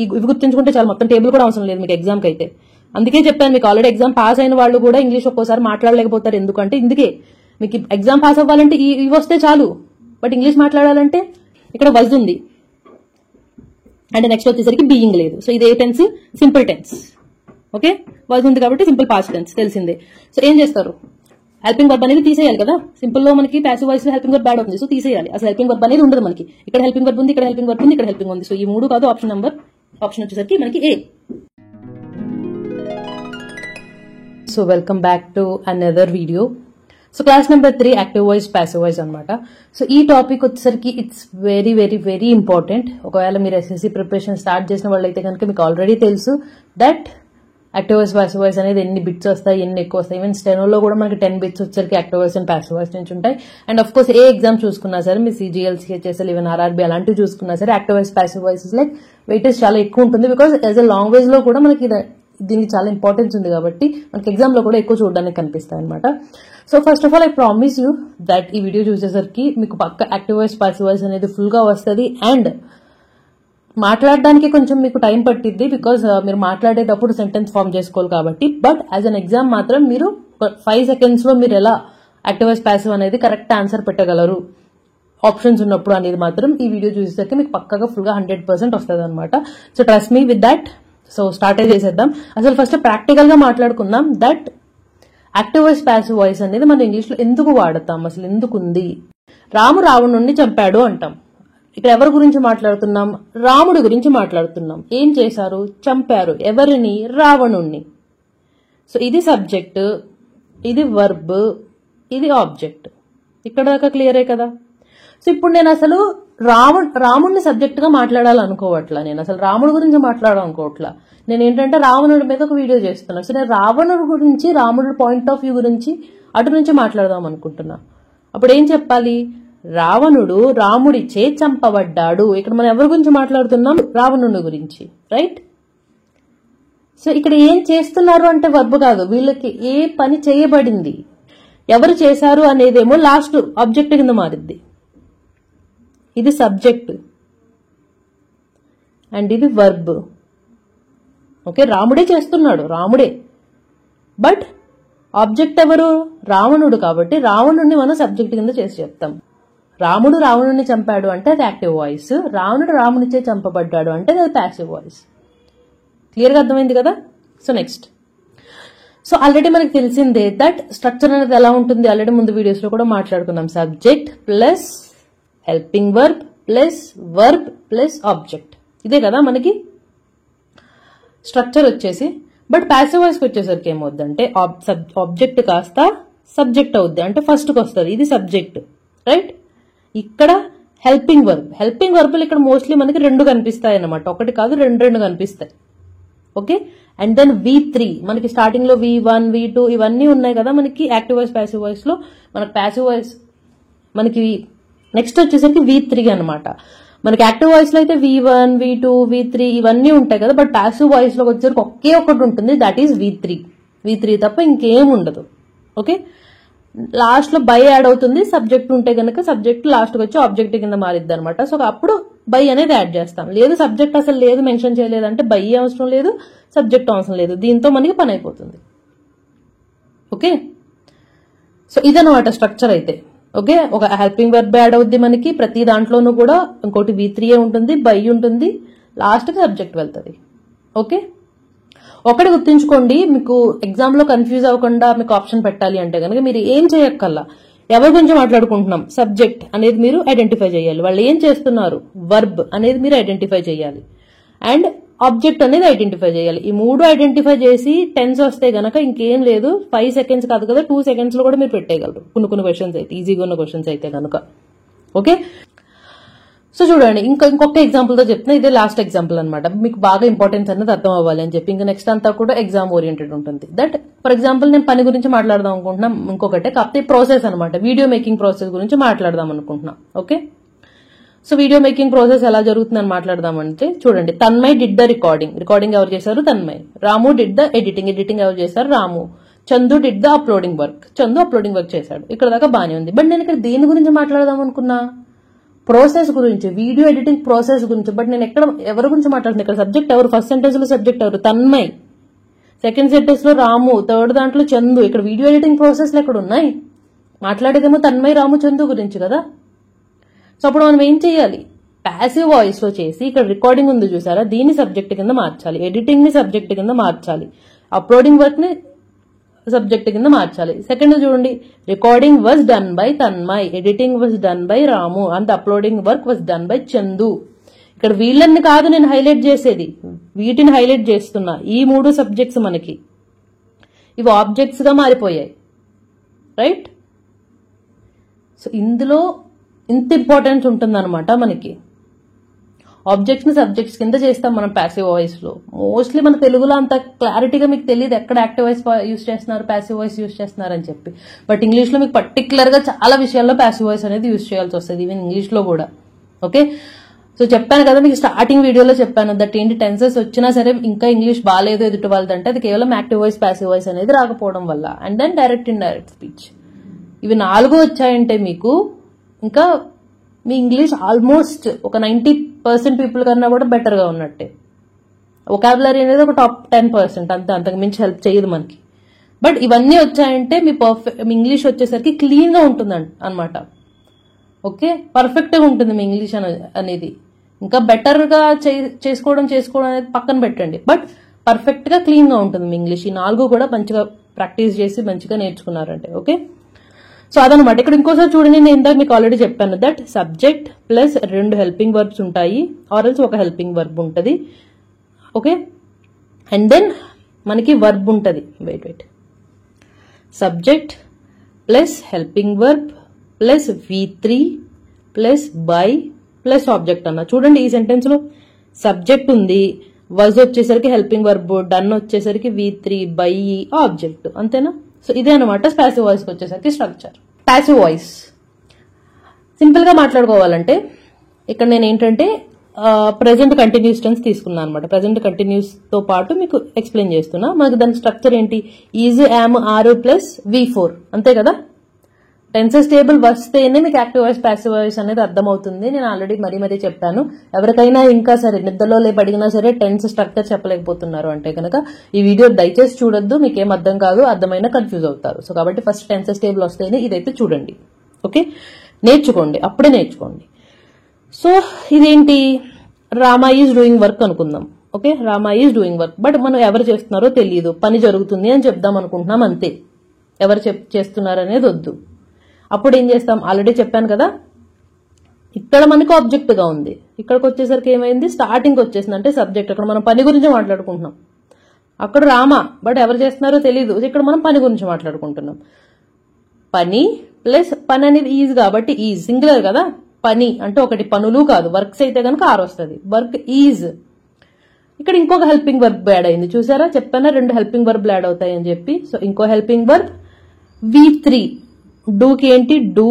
ఇవి గుర్తుంచుకుంటే చాలా, మొత్తం టేబుల్ కూడా అవసరం లేదు మీకు ఎగ్జామ్కి అయితే. అందుకే చెప్పాను మీకు ఆల్రెడీ ఎగ్జామ్ పాస్ అయిన వాళ్ళు కూడా ఇంగ్లీష్ ఒక్కోసారి మాట్లాడలేకపోతారు. ఎందుకంటే ఇందుకే మీకు ఎగ్జామ్ పాస్ అవ్వాలంటే ఇవి వస్తే చాలు, బట్ ఇంగ్లీష్ మాట్లాడాలంటే ఇక్కడ వజ్ ఉంది అండ్ నెక్స్ట్ వచ్చేసరికి బీయింగ్ లేదు. సో ఇది ఏ tense? Simple tense. Okay, was ఉంది కాబట్టి సింపుల్ పాస్ట్ టెన్స్ తెలిసిందే. సో ఏం చేస్తారు? హెల్పింగ్ వర్బ్ అనేది తీసేయాలి కదా. సింపుల్ లో మనకి ప్యాసివ్ వాయిస్ లో హెల్పింగ్ వర్బ్ బ్యాడ్ అవుతుంది. సో తీసేయాలి, అసలు హెల్పింగ్ వర్బ్ అనేది ఉండదు మనకి. ఇక్కడ హెల్పింగ్ వర్బ్ ఉంది, ఇక్కడ హెల్పింగ్ వర్బ్ ఉంది, ఇక్కడ హెల్పింగ్ ఉంది. సో ఈ మూడు కాదు ఆప్షన్ వచ్చేసరికి మనకి A. So welcome back to another video. So class number 3 active voice passive voice అనమాట. సో ఈ టాపిక్ వచ్చేసరికి it's very very very important. ఒకవేళ మీరు ఎస్ఎస్సీ ప్రిపరేషన్ స్టార్ట్ చేసిన వాళ్ళైతే కనుక మీకు ఆల్రెడీ తెలుసు that active voice passive voice అనేది ఎన్ని బిట్స్ వస్తాయి, ఎన్ని ఎక్కువ వస్తాయి. ఈవెన్ స్టెనోలో కూడా మనకి 10 బిట్స్ వచ్చేసరికి active voice and passive voice నుంచి ఉంటాయి. And of course A exam చూసుకున్నా సరే, మీ సిజిఎల్, సిహెచ్ఎస్ఎల్, ఈవెన్ ఆర్ఆర్బీ అలాంటివి చూసుకున్నా సరే active voice passive voice like weightage చాలా ఎక్కువ ఉంటుంది. బికాస్ యాజ్ ఎ లాంగ్వేజ్ లో కూడా మనకి దీనికి చాలా ఇంపార్టెన్స్ ఉంది కాబట్టి మనకి ఎగ్జామ్ లో కూడా ఎక్కువ చూడడానికి కనిపిస్తాయి అనమాట. So first of all I promise you that ఈ వీడియో చూసేసరికి మీకు పక్క యాక్టివ్ వాయిస్ ప్యాసివ్ వాయిస్ అనేది ఫుల్ గా వస్తుంది. అండ్ మాట్లాడడానికి కొంచెం మీకు టైం పట్టిద్ది, బికాస్ మీరు మాట్లాడేటప్పుడు సెంటెన్స్ ఫార్మ్ చేసుకోవాలి కాబట్టి. బట్ యాజ్ అన్ ఎగ్జామ్ మాత్రం మీరు 5 seconds లో మీరు ఎలా యాక్టివ్ వాయిస్ ప్యాసివ్ అనేది కరెక్ట్ ఆన్సర్ పెట్టగలరు ఆప్షన్స్ ఉన్నప్పుడు అనేది మాత్రం ఈ వీడియో చూసేసరికి మీకు పక్కగా ఫుల్ గా 100% వస్తుంది అనమాట. So trust me with that. So start చేసేద్దాం. అసలు ఫస్ట్ ప్రాక్టికల్ గా మాట్లాడుకుందాం that active voice passive voice అనేది మనం ఇంగ్లీష్ లో ఎందుకు వాడతాం, అసలు ఎందుకు ఉంది. రాము రావణుణ్ణి చంపాడు అంటాం. ఇక్కడ ఎవరి గురించి మాట్లాడుతున్నాం? రాముడి గురించి మాట్లాడుతున్నాం. ఏం చేశారు? చంపారు. ఎవరిని? రావణుణ్ణి. సో ఇది సబ్జెక్ట్, ఇది వర్బ్, ఇది ఆబ్జెక్ట్. ఇక్కడ దాకా క్లియరే కదా. సో ఇప్పుడు నేను అసలు రాముడిని సబ్జెక్ట్ గా మాట్లాడాలనుకోవట్లా, నేను అసలు రాముడి గురించి మాట్లాడాలనుకోవట్లా. నేను ఏంటంటే రావణుడి మీద ఒక వీడియో చేస్తున్నా. సో నేను రావణుడి గురించి, రాముడి పాయింట్ ఆఫ్ వ్యూ గురించి అటు నుంచి మాట్లాడదాం అనుకుంటున్నా. అప్పుడు ఏం చెప్పాలి? రావణుడు రాముడిచే చంపబడ్డాడు. ఇక్కడ మనం ఎవరి గురించి మాట్లాడుతున్నాం? రావణుడి గురించి, రైట్? సో ఇక్కడ ఏం చేస్తున్నారు అంటే వర్బ్ కాదు, వీళ్ళకి ఏ పని చేయబడింది, ఎవరు చేశారు అనేదేమో లాస్ట్ ఆబ్జెక్ట్ కింద మారిద్ది. ఇది సబ్జెక్ట్ అండ్ ఇది వర్బ్. ఓకే, రాముడే చేస్తున్నాడు, రాముడే. బట్ ఆబ్జెక్ట్ ఎవరు? రావణుడు. కాబట్టి రావణుడిని మనం సబ్జెక్ట్ కింద చేసి చెప్తాం. రాముడు రావణుడిని చంపాడు అంటే అది యాక్టివ్ వాయిస్, రావణుడు రామునిచే చంపబడ్డాడు అంటే అది ప్యాసివ్ వాయిస్. క్లియర్గా అర్థమైంది కదా. సో నెక్స్ట్, సో ఆల్రెడీ మనకి తెలిసిందే దట్ స్ట్రక్చర్ అనేది ఎలా ఉంటుంది. ఆల్రెడీ ముందు వీడియోస్ లో కూడా మాట్లాడుకున్నాం. Subject plus helping verb plus verb plus object, ఇదే కదా మనకి స్ట్రక్చర్ వచ్చేసి. బట్ ప్యాసివ్ వాయిస్కి వచ్చేసరికి ఏమవుద్దంటే ఆబ్జెక్ట్ కాస్త సబ్జెక్ట్ అవుద్ది, అంటే ఫస్ట్కి వస్తుంది. ఇది సబ్జెక్ట్, రైట్? ఇక్కడ హెల్పింగ్ వర్బులు ఇక్కడ మోస్ట్లీ మనకి 2 కనిపిస్తాయి అన్నమాట. ఒకటి కాదు, 2 కనిపిస్తాయి. ఓకే, అండ్ దెన్ V3 మనకి స్టార్టింగ్ లో V1 V2 ఇవన్నీ ఉన్నాయి కదా మనకి యాక్టివ్ వాయిస్ ప్యాసివ్ వాయిస్ లో. మనకి ప్యాసివ్ వాయిస్ మనకి నెక్స్ట్ వచ్చేసరికి V3 అనమాట. మనకి యాక్టివ్ వాయిస్ లో అయితే V1 V2 V3 ఇవన్నీ ఉంటాయి కదా. బట్ ప్యాసివ్ వాయిస్ లోకి వచ్చేసరికి ఒకే ఒకటి ఉంటుంది, దట్ ఈస్ V3 తప్ప ఇంకేం ఉండదు. ఓకే, లాస్ట్ లో బై యాడ్ అవుతుంది. సబ్జెక్ట్ ఉంటే కనుక సబ్జెక్ట్ లాస్ట్ వచ్చి ఆబ్జెక్ట్ కింద మారిద్ది అనమాట. సో అప్పుడు బై అనేది యాడ్ చేస్తాం. లేదు సబ్జెక్ట్ అసలు లేదు, మెన్షన్ చేయలేదంటే బై అవసరం లేదు, సబ్జెక్ట్ అవసరం లేదు. దీంతో మనకి పని అయిపోతుంది. ఓకే, సో ఇదనమాట స్ట్రక్చర్ అయితే. ఓకే, ఒక హెల్పింగ్ వర్బ్ యాడ్ అవుద్ది మనకి ప్రతి దాంట్లోనూ కూడా. ఇంకోటి V3 ఉంటుంది, బై ఉంటుంది, లాస్ట్ కి సబ్జెక్ట్ వెళ్తుంది. ఓకే, ఒకటి గుర్తుంచుకోండి, మీకు ఎగ్జామ్ లో కన్ఫ్యూజ్ అవ్వకుండా మీకు ఆప్షన్ పెట్టాలి అంటే కనుక మీరు ఏం చేయక్కల్లా, ఎవరి గురించి మాట్లాడుకుంటున్నాం సబ్జెక్ట్ అనేది మీరు ఐడెంటిఫై చేయాలి, వాళ్ళు ఏం చేస్తున్నారు వర్బ్ అనేది మీరు ఐడెంటిఫై చేయాలి, అండ్ ఆబ్జెక్ట్ అనేది ఐడెంటిఫై చేయాలి. ఈ 3 ఐడెంటిఫై చేసి టెన్స్ వస్తే గనక ఇంకేం లేదు, 5 seconds కాదు కదా 2 seconds లో కూడా మీరు పెట్టేయగలరు కొన్ని క్వశ్చన్స్ అయితే, ఈజీగా ఉన్న క్వశ్చన్స్ అయితే కనుక. ఓకే, సో చూడండి ఇంకొక ఎగ్జాంపుల్ తో చెప్తున్నా. ఇదే లాస్ట్ ఎగ్జాంపుల్ అనమాట. మీకు బాగా ఇంపార్టెన్స్ అనేది అర్థం అవ్వాలి అని చెప్పి. ఇంకా నెక్స్ట్ అంతా కూడా ఎగ్జామ్ ఓరియంటెడ్ ఉంటుంది. దట్ ఫర్ ఎగ్జాంపుల్ నేను పని గురించి మాట్లాడదాం అనుకుంటున్నా. ఇంకొకటే కాకపోతే ప్రాసెస్ అనమాట, వీడియో మేకింగ్ ప్రాసెస్ గురించి మాట్లాడదాం అనుకుంటున్నా. Okay, so video making process ఎలా జరుగుతుందని మాట్లాడదామంటే చూడండి. తన్మయ్ డిడ్ ద రికార్డింగ్ ఎవరు చేశారు? Tanmay. Ramu did the editing ఎవరు చేశారు? Ramu. Chandu did the uploading work, Chandu uploading work చేశాడు. ఇక్కడ దాకా బానే ఉంది. బట్ నేను ఇక్కడ దేని గురించి మాట్లాడదాం అనుకున్నా? ప్రాసెస్ గురించి, వీడియో ఎడిటింగ్ ప్రాసెస్ గురించి. బట్ నేను ఎవరి గురించి మాట్లాడుతున్నాను ఇక్కడ? సబ్జెక్ట్ ఎవరు? ఫస్ట్ సెంటెన్స్ లో సబ్జెక్ట్ ఎవరు? తన్మయ్. సెకండ్ సెంటెన్స్ లో రాము. థర్డ్ దాంట్లో చందు. ఇక్కడ వీడియో ఎడిటింగ్ ప్రాసెస్లు ఎక్కడ ఉన్నాయి? మాట్లాడేదేమో తన్మయ్, రాము, చందు గురించి కదా. సో అప్పుడు మనం ఏం చేయాలి? ప్యాసివ్ వాయిస్ లో చేసి ఇక్కడ రికార్డింగ్ ఉంది చూసారా, దీన్ని సబ్జెక్ట్ కింద మార్చాలి, ఎడిటింగ్ ని సబ్జెక్ట్ కింద మార్చాలి, అప్లోడింగ్ వర్క్ ని సబ్జెక్ట్ కింద మార్చాలి. సెకండ్ చూడండి, recording was done by Tanmay, editing was done by Ramu and uploading work was done by Chandu. ఇక్కడ వీళ్ళని కాదు నేను హైలైట్ చేసేది, వీటిని హైలైట్ చేస్తున్నా. ఈ 3 సబ్జెక్ట్స్ మనకి ఇవి ఆబ్జెక్ట్స్ గా మారిపోయాయి, రైట్? సో ఇందులో ఇంత ఇంపార్టెన్స్ ఉంటుందన్నమాట మనకి. ఆబ్జెక్ట్స్ ని సబ్జెక్ట్స్ కింద చేస్తాం మనం ప్యాసివ్ వాయిస్ లో. మోస్ట్లీ మన తెలుగులో అంత క్లారిటీగా మీకు తెలియదు ఎక్కడ యాక్టివ్ వాయిస్ యూస్ చేస్తున్నారు, ప్యాసివ్ వాయిస్ యూస్ చేస్తున్నారు అని చెప్పి. బట్ ఇంగ్లీష్ లో మీకు పర్టికులర్ గా చాలా విషయాల్లో ప్యాసివ్ వాయిస్ అనేది యూస్ చేయాల్సి వస్తుంది, ఈవెన్ ఇంగ్లీష్ లో కూడా. ఓకే, సో చెప్పాను కదా మీకు స్టార్టింగ్ వీడియోలో చెప్పాను దట్ ఏంటి టెన్సెస్ వచ్చినా సరే ఇంకా ఇంగ్లీష్ బాగాలేదు ఎదుటి వాళ్ళదంటే అది కేవలం యాక్టివ్ వాయిస్ ప్యాసివ్ వాయిస్ అనేది రాకపోవడం వల్ల. And then direct indirect speech. ఇవి 4 వచ్చాయంటే మీకు ఇంకా మీ ఇంగ్లీష్ ఆల్మోస్ట్ ఒక 90% పీపుల్ కన్నా కూడా బెటర్ గా ఉన్నట్టే. వొకాబులరీ అనేది ఒక టాప్ 10% అంతే, అంతకు మించి హెల్ప్ చేయదు మనకి. బట్ ఇవన్నీ వచ్చాయంటే మీ ఇంగ్లీష్ వచ్చేసరికి క్లీన్ గా ఉంటుంది అనమాట. ఓకే, పర్ఫెక్ట్ గా ఉంటుంది మీ ఇంగ్లీష్ అనేది. ఇంకా బెటర్ గా చేసుకోవడం అనేది పక్కన పెట్టండి, బట్ పర్ఫెక్ట్ గా క్లీన్ గా ఉంటుంది మీ ఇంగ్లీష్. ఈ 4 కూడా మంచిగా ప్రాక్టీస్ చేసి మంచిగా నేర్చుకున్నారంటే. ఓకే, సో అదనమాట. ఇక్కడ ఇంకోసారి చూడండి, నేను ఇందాక మీకు ఆల్రెడీ చెప్పాను that subject plus 2 helping verbs ఉంటాయి, ఆర్ఎల్స్ ఒక హెల్పింగ్ వర్బ్ ఉంటుంది. ఓకే, అండ్ దెన్ మనకి వర్బ్ ఉంటుంది. Wait subject plus helping verb plus V3 plus by plus object అన్న. చూడండి ఈ సెంటెన్స్ లో సబ్జెక్ట్ ఉంది, వాజ్ వచ్చేసరికి హెల్పింగ్ వర్బ్, డన్ వచ్చేసరికి V3 బై ఆబ్జెక్ట్, అంతేనా? సో ఇదే అనమాట ప్యాసివ్ వాయిస్ కి వచ్చేసరికి స్ట్రక్చర్. ప్యాసివ్ వాయిస్ సింపుల్ గా మాట్లాడుకోవాలంటే ఇక్కడ నేను ఏంటంటే ప్రెజెంట్ కంటిన్యూస్ టెన్స్ తీసుకున్నాను అనమాట. ప్రెజెంట్ కంటిన్యూస్ తో పాటు మీకు ఎక్స్ప్లెయిన్ చేస్తున్నా. మనకి దాని స్ట్రక్చర్ ఏంటి? Is, yam, are plus V4, అంతే కదా. టెన్సెస్ టేబుల్ వస్తేనే మీకు యాక్టివ్ వాయిస్ ప్యాసివ్ వాయిస్ అనేది అర్థమవుతుంది. నేను ఆల్రెడీ మరీ చెప్పాను. ఎవరికైనా ఇంకా సరే నిద్రలో లేపడిగినా సరే టెన్స్ స్ట్రక్చర్ చెప్పలేకపోతున్నారు అంటే కనుక ఈ వీడియో దయచేసి చూడొద్దు, మీకేం అర్థం కాదు, అర్థమైనా కన్ఫ్యూజ్ అవుతారు. సో కాబట్టి ఫస్ట్ టెన్సెస్ టేబుల్ వస్తేనే ఇదైతే చూడండి. ఓకే, నేర్చుకోండి, అప్పుడే నేర్చుకోండి. సో ఇదేంటి? రామా ఈజ్ డూయింగ్ వర్క్ అనుకుందాం. Okay, Rama is doing work, but మనం ఎవరు చేస్తున్నారో తెలియదు, పని జరుగుతుంది అని చెప్దాం అనుకుంటున్నాం అంతే. ఎవరు చేస్తున్నారు అనేది వద్దు. అప్పుడు ఏం చేస్తాం? ఆల్రెడీ చెప్పాను కదా, ఇక్కడ మనకు ఆబ్జెక్ట్ గా ఉంది, ఇక్కడికి వచ్చేసరికి ఏమైంది? స్టార్టింగ్ వచ్చేసింది, అంటే సబ్జెక్ట్. అక్కడ మనం పని గురించి మాట్లాడుకుంటున్నాం, అక్కడ రామా, బట్ ఎవరు చేస్తున్నారో తెలియదు, ఇక్కడ మనం పని గురించి మాట్లాడుకుంటున్నాం. పని ప్లస్ పని అనేది ఈజ్ కాబట్టి ఈజ్ సింగులర్ కదా. పని అంటే ఒకటి, పనులు కాదు. వర్క్స్ అయితే కనుక ఆర్ వస్తుంది. Work is. ఇక్కడ ఇంకొక హెల్పింగ్ వర్బ్ యాడ్ అయింది, చూసారా? చెప్పానా 2 హెల్పింగ్ వర్బ్ యాడ్ అవుతాయి అని చెప్పి. సో ఇంకో హెల్పింగ్ వర్బ్ V3. డూకి ఏంటి? Do,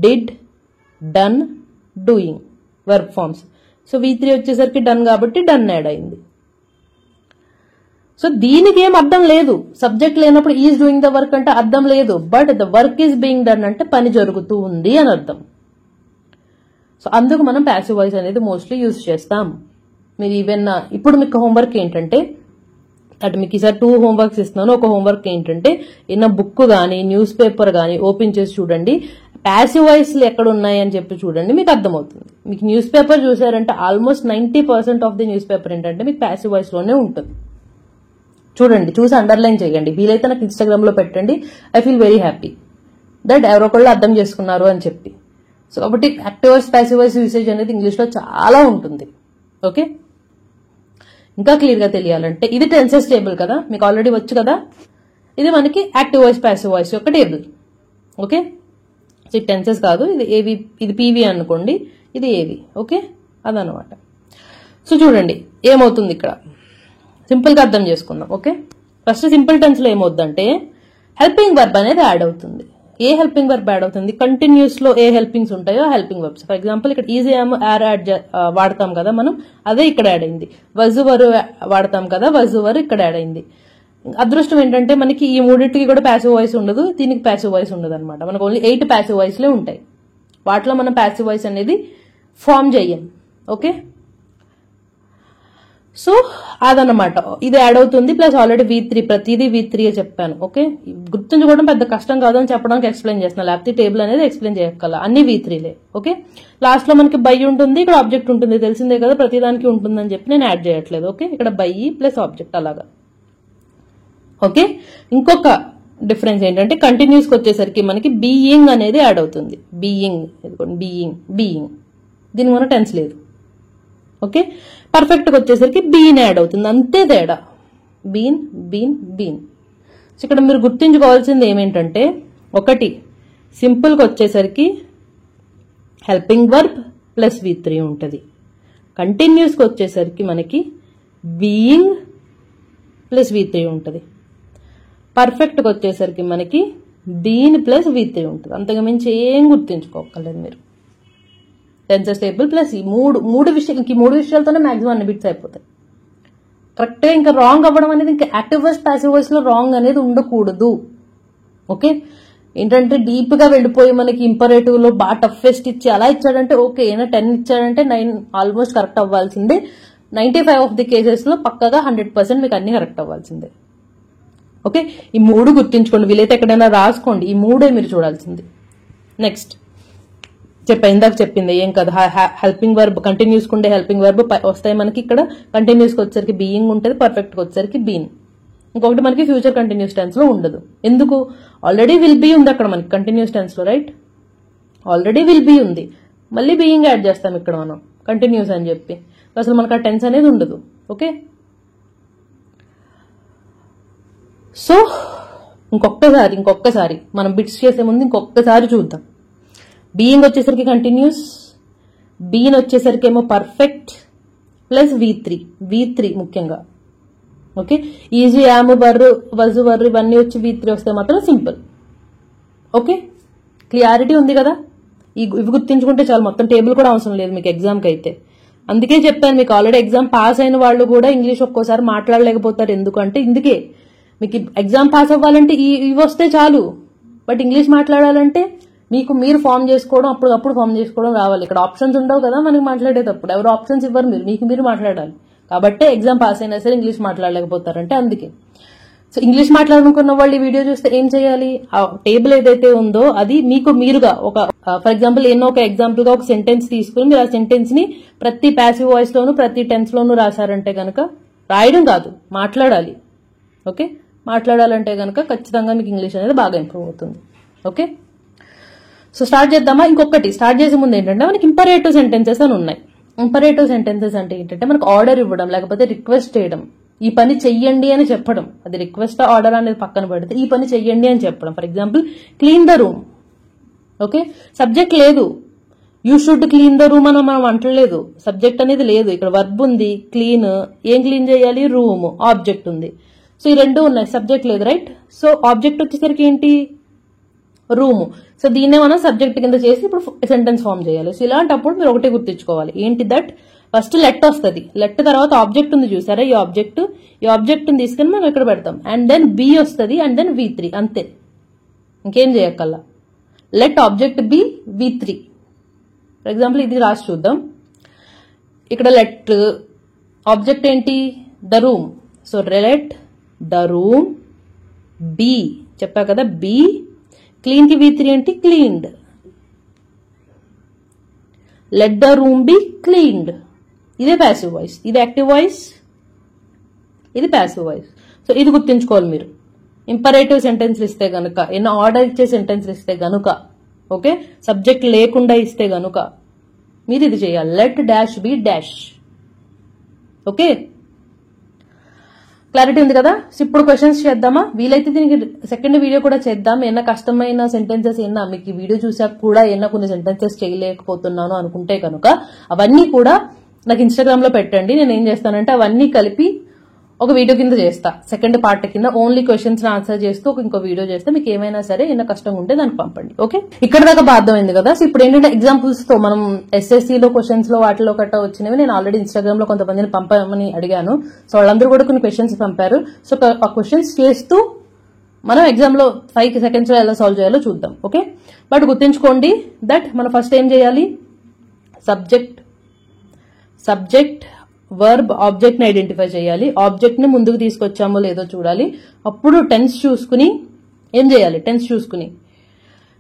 did, done, doing verb forms. So V3 వచ్చేసరికి డన్ కాబట్టి డన్ యాడ్ అయింది. సో దీనికి ఏం అర్థం లేదు, సబ్జెక్ట్ లేనప్పుడు ఈజ్ డూయింగ్ ద వర్క్ అంటే అర్థం లేదు. But the work is being done అంటే పని జరుగుతూ ఉంది అని అర్థం. సో అందుకు మనం ప్యాసివ్ వాయిస్ అనేది మోస్ట్లీ యూజ్ చేస్తాం. మీరు ఈవెన్ ఇప్పుడు మీకు హోంవర్క్ ఏంటంటే, అటు మీకు ఈసారి 2 హోంవర్క్స్ ఇస్తున్నాను. ఒక హోంవర్క్ ఏంటంటే ఏదైనా బుక్ కానీ న్యూస్ పేపర్ కానీ ఓపెన్ చేసి చూడండి, ప్యాసివ్ వాయిస్లు ఎక్కడ ఉన్నాయి అని చెప్పి చూడండి, మీకు అర్థమవుతుంది. మీకు న్యూస్ పేపర్ చూసారంటే almost 90% of the news paper ఏంటంటే మీకు ప్యాసివ్ వాయిస్ లోనే ఉంటుంది. చూడండి, చూసి అండర్లైన్ చేయండి, వీలైతే నాకు ఇన్స్టాగ్రామ్ లో పెట్టండి. I feel very happy that ఎవరొకళ్ళు అర్థం చేసుకున్నారు అని చెప్పి. సో కాబట్టి active voice passive voice usage అనేది ఇంగ్లీష్ లో చాలా ఉంటుంది. ఓకే, ఇంకా క్లియర్ గా తెలియాలంటే ఇది టెన్సెస్ టేబుల్ కదా, మీకు ఆల్రెడీ వచ్చు కదా. ఇది మనకి యాక్టివ్ వాయిస్ ప్యాసివ్ వాయిస్ యొక్క టేబుల్. ఓకే, ఇది టెన్సెస్ కాదు, ఇది ఏవి, ఇది పీవీ అనుకోండి, ఇది ఏవి. ఓకే, అదనమాట. సో చూడండి ఏమవుతుంది ఇక్కడ, సింపుల్ గా అర్థం చేసుకుందాం. ఓకే, ఫస్ట్ సింపుల్ టెన్స్ లో ఏమవుతుందంటే హెల్పింగ్ వర్బ్ అనేది యాడ్ అవుతుంది. ఏ హెల్పింగ్ వర్బ్ యాడ్ అవుతుంది? కంటిన్యూస్ లో ఏ హెల్పింగ్స్ ఉంటాయో హెల్పింగ్ వర్బ్స్. ఫర్ ఎగ్జాంపుల్ ఇక్కడ ఈజీ యామ్ యాడ్ వాడతాం కదా మనం, అదే ఇక్కడ యాడ్ అయింది. వజు వరు వాడతాం కదా, వజు వరు ఇక్కడ యాడ్ అయింది. అదృష్టం ఏంటంటే మనకి ఈ మూడింటికి కూడా ప్యాసివ్ వాయిస్ ఉండదు, దీనికి ప్యాసివ్ వాయిస్ ఉండదు అనమాట. మనకు ఓన్లీ 8 ప్యాసివ్ వాయిస్లే ఉంటాయి. వాటిలో మనం ప్యాసివ్ వాయిస్ అనేది ఫామ్ చేయం. ఓకే, సో అదన్నమాట. ఇది యాడ్ అవుతుంది. ప్లస్ ఆల్రెడీ V3 ప్రతిదీ V3 చెప్పాను. ఓకే, గుర్తుంచుకోవడం పెద్ద కష్టం కాదు అని చెప్పడానికి ఎక్స్ప్లెయిన్ చేస్తున్నా. లేకపోతే టేబుల్ అనేది ఎక్స్ప్లెయిన్ చేయగల అన్ని V3లే. ఓకే, లాస్ట్ లో మనకి బై ఉంటుంది, ఇక్కడ ఆబ్జెక్ట్ ఉంటుంది, తెలిసిందే కదా, ప్రతిదానికి ఉంటుందని చెప్పి నేను యాడ్ చేయట్లేదు. ఓకే, ఇక్కడ బై ప్లస్ ఆబ్జెక్ట్ అలాగా. ఓకే, ఇంకొక డిఫరెన్స్ ఏంటంటే కంటిన్యూస్ కి వచ్చేసరికి మనకి బీయింగ్ అనేది యాడ్ అవుతుంది. బీయింగ్ బీయింగ్ దీనికి మన టెన్స్ లేదు. ఓకే, పర్ఫెక్ట్ గా వచ్చేసరికి బీన్ యాడ్ అవుతుంది, అంతే తేడా. Been been been. సో ఇక్కడ మీరు గుర్తుంచుకోవాల్సింది ఏమేంటంటే, ఒకటి సింపుల్ గా వచ్చేసరికి హెల్పింగ్ వర్బ్ ప్లస్ V3 ఉంటుంది. కంటిన్యూస్ గా వచ్చేసరికి మనకి బీయింగ్ ప్లస్ V3 ఉంటుంది. పర్ఫెక్ట్ గా వచ్చేసరికి మనకి బీన్ ప్లస్ V3 ఉంటుంది. అంతగా మించి ఏం గుర్తుంచుకోగలరు మీరు. టెన్సెస్ టేబుల్ ప్లస్ ఈ మూడు విషయాలతోనే మాక్సిమం అన్ని బిట్స్ అయిపోతాయి. కరెక్ట్ గా ఇంకా రాంగ్ అవ్వడం అనేది ఇంకా యాక్టివ్ వాయిస్ ప్యాసివ్ వాయిస్ లో రాంగ్ అనేది ఉండకూడదు. ఓకే, ఏంటంటే డీప్ గా వెళ్ళిపోయి మనకి ఇంపరేటివ్ లో బాగా టఫెస్ట్ ఇచ్చి అలా ఇచ్చాడంటే ఓకే, ఏమైనా 10 ఇచ్చాడంటే 9 ఆల్మోస్ట్ కరెక్ట్ అవ్వాల్సిందే. 95 ఆఫ్ ది కేసెస్ లో పక్కగా 100% మీకు అన్ని కరెక్ట్ అవ్వాల్సిందే. ఓకే, ఈ మూడు గుర్తుంచుకోండి. వీలైతే ఎక్కడైనా రాసుకోండి. ఈ మూడే మీరు చూడాల్సింది. నెక్స్ట్ ఇందాక చెప్పింది ఏం కదా, హెల్పింగ్ వర్బ్ కంటిన్యూస్ ఉండే హెల్పింగ్ వర్బ్ వస్తాయి మనకి. ఇక్కడ కంటిన్యూస్ కి వచ్చేసరికి బీయింగ్ ఉంటుంది, పర్ఫెక్ట్ కి వచ్చేసరికి బీన్. ఇంకొకటి మనకి ఫ్యూచర్ కంటిన్యూస్ టెన్స్ లో ఉండదు. ఎందుకు? ఆల్రెడీ విల్ బీ ఉంది అక్కడ మనకి కంటిన్యూస్ టెన్స్ లో, రైట్? ఆల్రెడీ విల్ బీ ఉంది, మళ్ళీ బీయింగ్ యాడ్ చేస్తాం ఇక్కడ మనం కంటిన్యూస్ అని చెప్పి. అసలు మనకు ఆ టెన్స్ అనేది ఉండదు. ఓకే, సో ఇంకొకసారి మనం బిట్స్ చేసే ముందు ఇంకొకసారి చూద్దాం. బీయింగ్ వచ్చేసరికి కంటిన్యూస్, బీన్ వచ్చేసరికి ఏమో పర్ఫెక్ట్ ప్లస్ V3 ముఖ్యంగా. ఓకే, ఈజీ యామ్ వర్రు వజు వర్రు ఇవన్నీ వచ్చి V3 వస్తే మాత్రం సింపుల్. ఓకే, క్లియారిటీ ఉంది కదా? ఇవి గుర్తించుకుంటే చాలు, మొత్తం టేబుల్ కూడా అవసరం లేదు మీకు ఎగ్జామ్కి అయితే. అందుకే చెప్పాను మీకు, ఆల్రెడీ ఎగ్జామ్ పాస్ అయిన వాళ్ళు కూడా ఇంగ్లీష్ ఒక్కోసారి మాట్లాడలేకపోతారు. ఎందుకంటే ఇందుకే మీకు ఎగ్జామ్ పాస్ అవ్వాలంటే ఇవి వస్తే చాలు, బట్ ఇంగ్లీష్ మాట్లాడాలంటే మీకు మీరు ఫామ్ చేసుకోవడం, అప్పుడు ఫామ్ చేసుకోవడం రావాలి. ఇక్కడ ఆప్షన్స్ ఉండవు కదా మనకి మాట్లాడేటప్పుడు, ఎవరు ఆప్షన్స్ ఇవ్వరు, మీరు మాట్లాడాలి. కాబట్టి ఎగ్జామ్ పాస్ అయినా సరే ఇంగ్లీష్ మాట్లాడలేకపోతారంటే అందుకే. సో ఇంగ్లీష్ మాట్లాడుకున్న వాళ్ళు ఈ వీడియో చూస్తే ఏం చేయాలి? ఆ టేబుల్ ఏదైతే ఉందో అది మీకు మీరుగా ఒక ఫర్ ఎగ్జాంపుల్ ఎన్నో ఒక ఎగ్జాంపుల్ గా ఒక సెంటెన్స్ తీసుకుని మీరు ఆ సెంటెన్స్ ని ప్రతి ప్యాసివ్ వాయిస్ లోను ప్రతి టెన్స్ లోను రాశారంటే గనక, రాయడం కాదు మాట్లాడాలి. ఓకే, మాట్లాడాలంటే గనక ఖచ్చితంగా మీకు ఇంగ్లీష్ అనేది బాగా ఇంప్రూవ్ అవుతుంది. ఓకే, సో స్టార్ట్ చేద్దామా? ఇంకొకటి స్టార్ట్ చేసే ముందు ఏంటంటే మనకి ఇంపరేటివ్ సెంటెన్సెస్ అని ఉన్నాయి. ఇంపరేటివ్ సెంటెన్సెస్ అంటే ఏంటంటే మనకు ఆర్డర్ ఇవ్వడం, లేకపోతే రిక్వెస్ట్ చేయడం. ఈ పని చెయ్యండి అని చెప్పడం, అది రిక్వెస్ట్ ఆర్డర్ అనేది పక్కన పెడితే ఈ పని చెయ్యండి అని చెప్పడం. For example clean the room. Okay, subject లేదు, you should clean the room అని మనం అంటలేదు, సబ్జెక్ట్ అనేది లేదు. ఇక్కడ వర్బ్ ఉంది క్లీన్, ఏం క్లీన్ చేయాలి? రూమ్. ఆబ్జెక్ట్ ఉంది, సో ఈ రెండు ఉన్నాయి, సబ్జెక్ట్ లేదు, రైట్? సో ఆబ్జెక్ట్ వచ్చేసరికి ఏంటి? రూమ్. సో దీన్నే మనం సబ్జెక్ట్ కింద చేసి ఇప్పుడు సెంటెన్స్ ఫామ్ చేయాలి. సో ఇలాంటప్పుడు మీరు ఒకటే గుర్తించుకోవాలి, ఏంటి దట్ ఫస్ట్ లెట్ వస్తుంది, లెట్ తర్వాత ఆబ్జెక్ట్ ఉంది చూసారా, ఈ ఆబ్జెక్ట్ తీసుకుని మనం ఇక్కడ పెడతాం, అండ్ దెన్ బి వస్తుంది, అండ్ దెన్ V3, అంతే, ఇంకేం చేయక్కల్లా. Let object be V3. For example ఇది రాసి చూద్దాం. ఇక్కడ లెట్ ఆబ్జెక్ట్ ఏంటి? The room. So let the room be, చెప్పా కదా బి. క్లీన్ కి V3 ఏంటి? Cleaned. Let the room be cleaned. ఇదే ప్యాసివ్ వాయిస్, ఇది యాక్టివ్ వాయిస్, ఇది ప్యాసివ్ వాయిస్. సో ఇది గుర్తుంచుకోవాలి మీరు. ఇంపరేటివ్ సెంటెన్స్లు ఇస్తే గనుక, ఏమైనా ఆర్డర్ ఇచ్చే సెంటెన్స్లు ఇస్తే గనుక, ఓకే, సబ్జెక్ట్ లేకుండా ఇస్తే గనుక మీరు ఇది చేయాలి, let dash be dash. Okay, clarity ఉంది కదా? ఇప్పుడు క్వశ్చన్స్ చేద్దామా? వీలైతే దీనికి సెకండ్ వీడియో కూడా చేద్దాం. ఏమైనా కష్టమైన సెంటెన్సెస్ ఏమన్నా మీకు ఈ వీడియో చూసాక కూడా ఏమైనా కొన్ని సెంటెన్సెస్ చేయలేకపోతున్నాను అనుకుంటే కనుక అవన్నీ కూడా నాకు ఇన్స్టాగ్రామ్ లో పెట్టండి. నేను ఏం చేస్తానంటే అవన్నీ కలిపి ఒక వీడియో కింద చేస్తా, సెకండ్ పార్ట్ కింద ఓన్లీ క్వశ్చన్స్ ఆన్సర్ చేస్తూ ఇంకో వీడియో చేస్తే మీకు ఏమైనా సరే ఏమైనా కష్టంగా ఉంటే దానికి పంపండి. ఓకే, ఇక్కడ దాకా బాధ్యమైంది కదా? సో ఇప్పుడు ఏంటంటే ఎగ్జాంపుల్స్ తో మనం SSCలో క్వశ్చన్స్ లో వాటిలో కట్ట వచ్చినవి నేను ఆల్రెడీ ఇన్స్టాగ్రామ్ లో కొంతమందిని పంపమని అడిగాను. సో వాళ్ళందరూ కూడా కొన్ని క్వశ్చన్స్ పంపారు. సో ఆ క్వశ్చన్స్ చేస్తూ మనం ఎగ్జామ్లో 5 సెకండ్స్లో ఎలా సాల్వ్ చేయాలో చూద్దాం. ఓకే, బట్ గుర్తుంచుకోండి దట్ మనం ఫస్ట్ ఏం చేయాలి, సబ్జెక్ట్ వర్బ్ ఆబ్జెక్ట్ని ఐడెంటిఫై చేయాలి. ఆబ్జెక్ట్ని ముందుకు తీసుకొచ్చామో లేదో చూడాలి. అప్పుడు టెన్స్ చూసుకుని ఏం చేయాలి, టెన్స్ చూసుకుని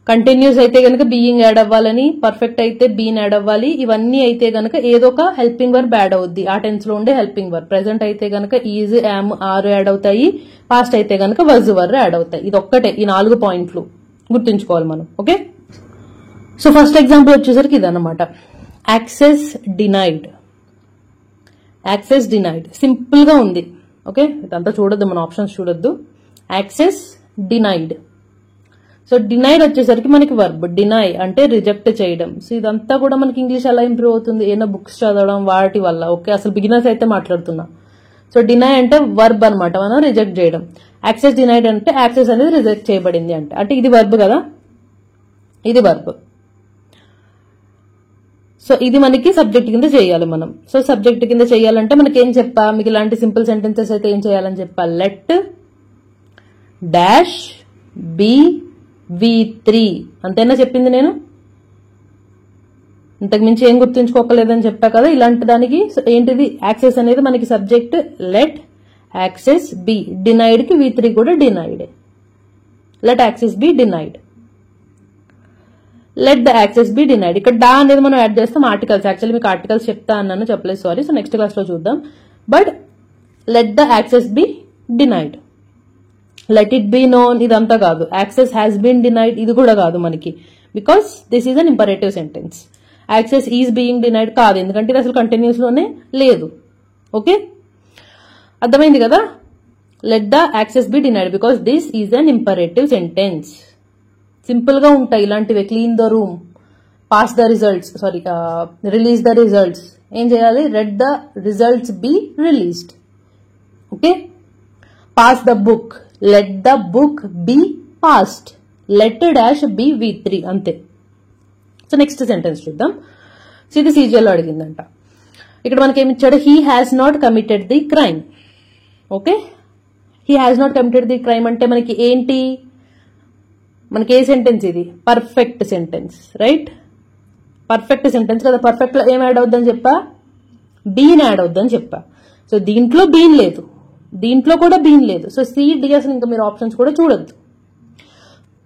కంటిన్యూస్ అయితే గనక బీయింగ్ యాడ్ అవ్వాలని, పర్ఫెక్ట్ అయితే బీన్ యాడ్ అవ్వాలి. ఇవన్నీ అయితే గనక ఏదో ఒక హెల్పింగ్ వర్బ్ యాడ్ అవుద్ది ఆ టెన్స్ లో ఉండే హెల్పింగ్ వర్బ్. ప్రెసెంట్ అయితే గనక ఈజ్, యామ్, ఆర్ యాడ్ అవుతాయి. పాస్ట్ అయితే గనక వజ్, వర్ యాడ్ అవుతాయి. ఇది ఒక్కటే, ఈ 4 పాయింట్లు గుర్తుంచుకోవాలి మనం. ఓకే, సో ఫస్ట్ ఎగ్జాంపుల్ వచ్చేసరికి ఇదన్నమాట, యాక్సెస్ డినైడ్. సింపుల్ గా ఉంది. ఓకే, ఇదంతా చూడొద్దు, మన ఆప్షన్స్ చూడొద్దు. Access denied. సో డినైడ్ వచ్చేసరికి మనకి వర్బ్, డినై అంటే రిజెక్ట్ చేయడం. సో ఇదంతా కూడా మనకి ఇంగ్లీష్ ఎలా ఇంప్రూవ్ అవుతుంది, ఏదైనా బుక్స్ చదవడం వాటి వల్ల. ఓకే, అసలు బిగినర్స్ అయితే మాట్లాడుతున్నా. సో డినై అంటే వర్బ్ అనమాట, మనం రిజెక్ట్ చేయడం. యాక్సెస్ డినైడ్ అంటే యాక్సెస్ అనేది రిజెక్ట్ చేయబడింది అంటే ఇది వర్బ్ కదా, ఇది వర్బ్. సో ఇది మనకి సబ్జెక్ట్ కింద చేయాలి మనం. సో సబ్జెక్ట్ కింద చేయాలంటే మనకి ఏం చెప్పా, మీకు ఇలాంటి సింపుల్ సెంటెన్సెస్ అయితే ఏం చేయాలని చెప్పా, లెట్ డాష్ బి V3 అంతేనా చెప్పింది నేను, ఇంతకుమించి ఏం గుర్తుంచుకోకలేదని చెప్పా కదా. ఇలాంటి దానికి ఏంటిది, యాక్సెస్ అనేది మనకి subject, let access be, denied కి V3 కూడా denied, let access be denied, let the access be denied. ఇక్కడ డా అనేది మనం యాడ్ చేస్తాం ఆర్టికల్స్. యాక్చువల్లీ మీకు ఆర్టికల్స్ చెప్తా అన్నాను, చెప్పలేదు, సారీ. సో నెక్స్ట్ క్లాస్ లో చూద్దాం. But let the access be denied, let it be known ఇదంతా కాదు. యాక్సెస్ హ్యాస్ బీన్ డినైడ్ ఇది కూడా కాదు మనకి, because this is an imperative sentence. Access is being denied కాదు, ఎందుకంటే ఇది అసలు కంటిన్యూస్ లోనే లేదు. ఓకే, అర్థమైంది కదా. Let the access be denied because this is an imperative sentence. Simple గా ఉంటాయి ఇలాంటివి. Clean the room, pass the results, sorry release the results. ఏం చేయాలి, let the results be released. Okay, pass the book, let the book be passed, let dash be V3 అంతే. So next sentence చూద్దాం. So ఇది CGL లో అడిగిందంట. ఇక్కడ మనకి ఏమి ఇచ్చాడు, he has not committed the crime. Okay, he has not committed the crime అంటే మనకి ఏంటి, మనకి ఏ సెంటెన్స్ ఇది, perfect sentence, right. Perfect sentence కదా. పర్ఫెక్ట్ లో ఏం యాడ్ అవుద్దని చెప్పా, బీన్ యాడ్ అవుద్దని చెప్పా. సో దీంట్లో బీన్ లేదు, దీంట్లో కూడా బీన్ లేదు. సో C, D అసలు ఇంకా మీరు ఆప్షన్స్ కూడా చూడొద్దు.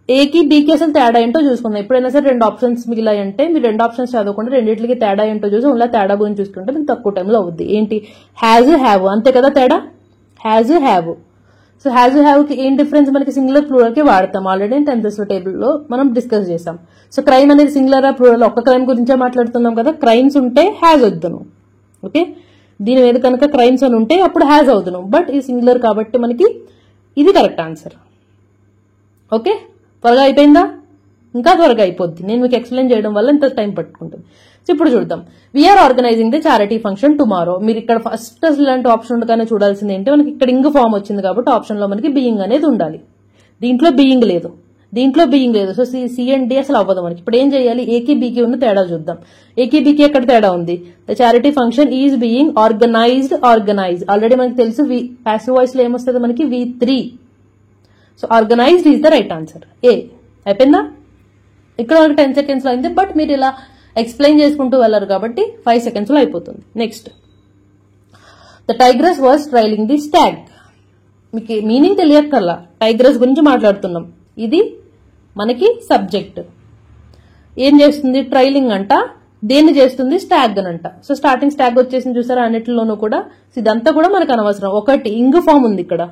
ఏకి బీకి అసలు తేడా ఏంటో చూసుకుందాం. ఎప్పుడైనా సరే 2 ఆప్షన్స్ మిగిలాయంటే మీరు 2 ఆప్షన్స్ చదవకుండా రెండింటికి తేడా ఏంటో చూసి ఓన్లీ తేడా గురించి చూసుకుంటే మీకు తక్కువ టైంలో అవుద్ది. ఏంటి, హ్యాజ్, హ్యావ్ అంతే కదా తేడా, has, have. So has, have కి ఏం డిఫరెన్స్, మనకి సింగులర్ ప్లూరల్ కి వాడతాం. ఆల్రెడీ టెన్సెస్ టేబుల్ లో మనం డిస్కస్ చేసాం. సో క్రైమ్ అనేది సింగులర్ ప్లూరల్, ఒక్క క్రైమ్ గురించే మాట్లాడుతున్నాం కదా. క్రైమ్స్ ఉంటే హ్యాజ్ వద్దును. ఓకే, దీని మీద కనుక క్రైమ్స్ అని ఉంటే అప్పుడు హ్యాజ్ అవుతును. బట్ ఈ సింగులర్ కాబట్టి మనకి ఇది కరెక్ట్ ఆన్సర్. ఓకే, త్వరగా అయిపోయిందా, ఇంకా త్వరగా అయిపోద్ది. నేను మీకు ఎక్స్ప్లెయిన్ చేయడం వల్ల ఇంత టైం పట్టుకుంటుంది. సో ఇప్పుడు చూద్దాం. We are organising the charity function tomorrow. మీరు ఇక్కడ ఫస్ట్ ఇలాంటి ఆప్షన్ ఉండగానే చూడాల్సింది ఏంటి, మనకి ఇక్కడ ఇంగ్ ఫామ్ వచ్చింది కాబట్టి ఆప్షన్ లో మనకి బీయింగ్ అనేది ఉండాలి. దీంట్లో బీయింగ్ లేదు, దీంట్లో బీయింగ్ లేదు. సో C and D అసలు అవ్వదు మనకి. ఇప్పుడు ఏం చేయాలి, ఏకి బీకి ఉన్న తేడా చూద్దాం. ఏకి బీకి ఎక్కడ తేడా ఉంది, the charity function is being organised. Already మనకి తెలుసు, ప్యాసివ్ వాయిస్ లో ఏమొస్తుంది మనకి, V3. So organised is the right answer. A అయిపోయిందా, ఇక్కడ మనకి 10 సెకండ్స్ లో అయింది. బట్ మీరు ఇలా ఎక్స్ప్లెయిన్ చేసుకుంటూ వెళ్ళారు కాబట్టి 5 సెకండ్స్ లో అయిపోతుంది. Next, the tigress was trailing the stag. మీకు మీనింగ్ తెలియక్కర్లా, టైగ్రస్ గురించి మాట్లాడుతున్నాం. ఇది మనకి సబ్జెక్ట్. ఏం చేస్తుంది, ట్రైలింగ్ అంట. దేన్ని చేస్తుంది, స్టాగ్ అని అంట. సో స్టార్టింగ్ స్టాగ్ వచ్చేసింది చూసారా అన్నిటిలోనూ కూడా. ఇదంతా కూడా మనకు అనవసరం. ఒకటి ఇంగ్ ఫామ్ ఉంది ఇక్కడ,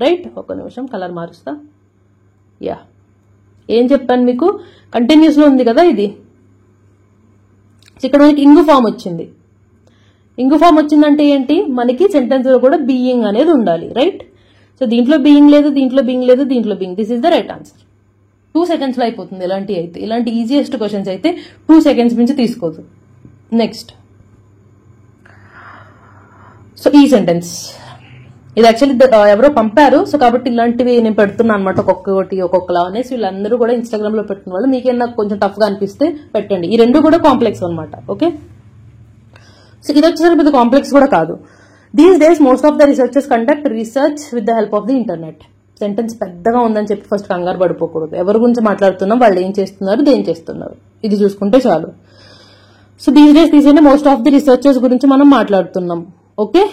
రైట్. ఒక నిమిషం కలర్ మారుస్తా. యా, ఏం చెప్పాను మీకు, కంటిన్యూస్ లో ఉంది కదా ఇది. ఇక్కడ మనకి ఇంగు ఫామ్ వచ్చింది. ఇంగు ఫామ్ వచ్చిందంటే ఏంటి, మనకి సెంటెన్స్ లో కూడా బీయింగ్ అనేది ఉండాలి, రైట్. సో దీంట్లో బీయింగ్ లేదు, దీంట్లో బీయింగ్ లేదు, దీంట్లో being. This is the right answer. 2 seconds లో అయిపోతుంది. ఇలాంటి ఈజియెస్ట్ క్వశ్చన్స్ అయితే 2 సెకండ్స్ నుంచి తీసుకోదు. నెక్స్ట్, సో ఈ సెంటెన్స్ ఇది యాక్చువల్లీ ఎవరో పంపారు. సో కాబట్టి ఇలాంటివి నేను పెడుతున్నాను అనమాట, ఒక్కొక్కలా అనేసి. వీళ్ళందరూ కూడా ఇన్స్టాగ్రామ్ లో పెట్టిన వాళ్ళు. మీకేనా కొంచెం టఫ్ గా అనిపిస్తే పెట్టండి. ఈ 2 కూడా కాంప్లెక్స్ అనమాట. ఓకే, సో ఇది వచ్చేసరికి పెద్ద కాంప్లెక్స్ కూడా కాదు. These days most of the researchers conduct research with the help of the internet. Sentence పెద్దగా ఉందని చెప్పి ఫస్ట్ కంగారు పడిపోకూడదు. ఎవరి గురించి మాట్లాడుతున్నాం, వాళ్ళు ఏం చేస్తున్నారు, దేం చేస్తున్నారు, ఇది చూసుకుంటే చాలు. సో దీస్ డేస్ తీసేనే మోస్ట్ ఆఫ్ ది రీసెర్చర్స్ గురించి మనం మాట్లాడుతున్నాం. ఓకే,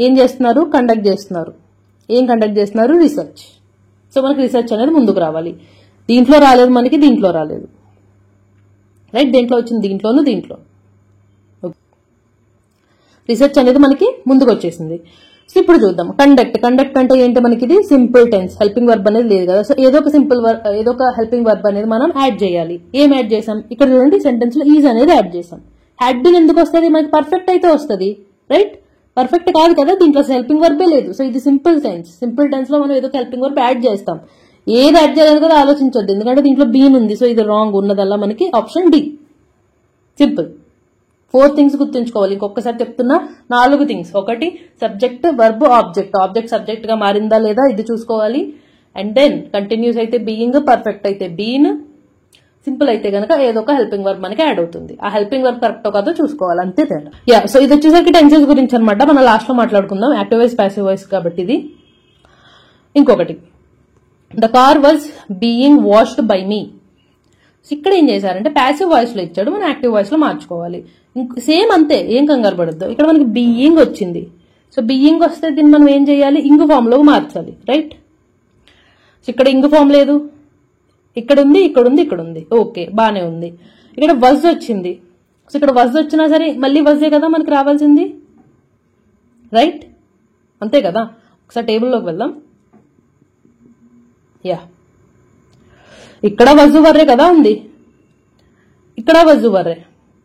ఏం చేస్తున్నారు, కండక్ట్ చేస్తున్నారు. ఏం కండక్ట్ చేస్తున్నారు, రీసెర్చ్. సో మనకి రీసెర్చ్ అనేది ముందుకు రావాలి. దీంట్లో రాలేదు మనకి, దీంట్లో రాలేదు, రైట్? దేంట్లో వచ్చింది, దీంట్లోను, దీంట్లో. రీసెర్చ్ అనేది మనకి ముందుకు వచ్చేసింది. సో ఇప్పుడు చూద్దాం కండక్ట్. కండక్ట్ అంటే ఏంటి, మనకి ఇది సింపుల్ టెన్స్, హెల్పింగ్ వర్బ్ అనేది లేదు కదా. సో ఏదో ఒక హెల్పింగ్ వర్బ్ అనేది మనం యాడ్ చేయాలి. ఏం యాడ్ చేసాం, ఇక్కడ చూడండి సెంటెన్స్ లో ఈజ్ అనేది యాడ్ చేసాం. హ్యాడ్ బిన్ ఎందుకు వస్తుంది, మనకి పర్ఫెక్ట్ అయితే వస్తుంది, రైట్? పర్ఫెక్ట్ కాదు కదా, దీంట్లో హెల్పింగ్ వర్బే లేదు. సో ఇది సింపుల్ టెన్స్. సింపుల్ టెన్స్ లో మనం ఏదో హెల్పింగ్ వర్బ్ యాడ్ చేస్తాం. ఏది యాడ్ చేయాలి కదా ఆలోచించొద్దు, ఎందుకంటే దీంట్లో బీన్ ఉంది. సో ఇది రాంగ్, ఉన్నదల్లా మనకి ఆప్షన్ డి. సింపుల్. 4 థింగ్స్ గుర్తుంచుకోవాలి. ఇంకొకసారి చెప్తున్నా, 4 థింగ్స్. ఒకటి subject, verb, object. Object subject గా మారిందా లేదా ఇది చూసుకోవాలి. అండ్ దెన్ కంటిన్యూస్ అయితే బీయింగ్, పర్ఫెక్ట్ అయితే బీన్, సింపుల్ అయితే గనక ఏదో ఒక హెల్పింగ్ వర్బ్ మనకి యాడ్ అవుతుంది. ఆ హెల్పింగ్ వర్బ్ కరెక్ట్ కాదో చూసుకోవాలి, అంతే తేడా. సో ఇది వచ్చేసరికి టెన్సెస్ గురించి అనమాట. మనం లాస్ట్ లో మాట్లాడుకుందాం, యాక్టివ్ వాయిస్, ప్యాసివ్ వాయిస్ కాబట్టి ఇది. ఇంకొకటి, the car was being washed by me. ఇక్కడ ఏం చేశారంటే ప్యాసివ్ వాయిస్ లో ఇచ్చాడు, మనం యాక్టివ్ వాయిస్ లో మార్చుకోవాలి. సేమ్ అంతే, ఏం కంగారు పడద్దు. ఇక్కడ మనకి బీయింగ్ వచ్చింది. సో బీయింగ్ వస్తే దీన్ని మనం ఏం చేయాలి, ఇంగ్ ఫామ్ లో మార్చాలి, రైట్? సో ఇక్కడ ఇంగ్ ఫామ్ లేదు, ఇక్కడ ఉంది, ఇక్కడ ఉంది, ఇక్కడ ఉంది. ఓకే, బానే ఉంది. ఇక్కడ వజ్ వచ్చింది. సో ఇక్కడ వజ్ వచ్చినా సరే మళ్ళీ వజే కదా మనకి రావాల్సింది, రైట్? అంతే కదా. ఒకసారి టేబుల్లోకి వెళ్దాం. ఇక్కడ వజు వర్రే కదా ఉంది, ఇక్కడ వజు వర్రే.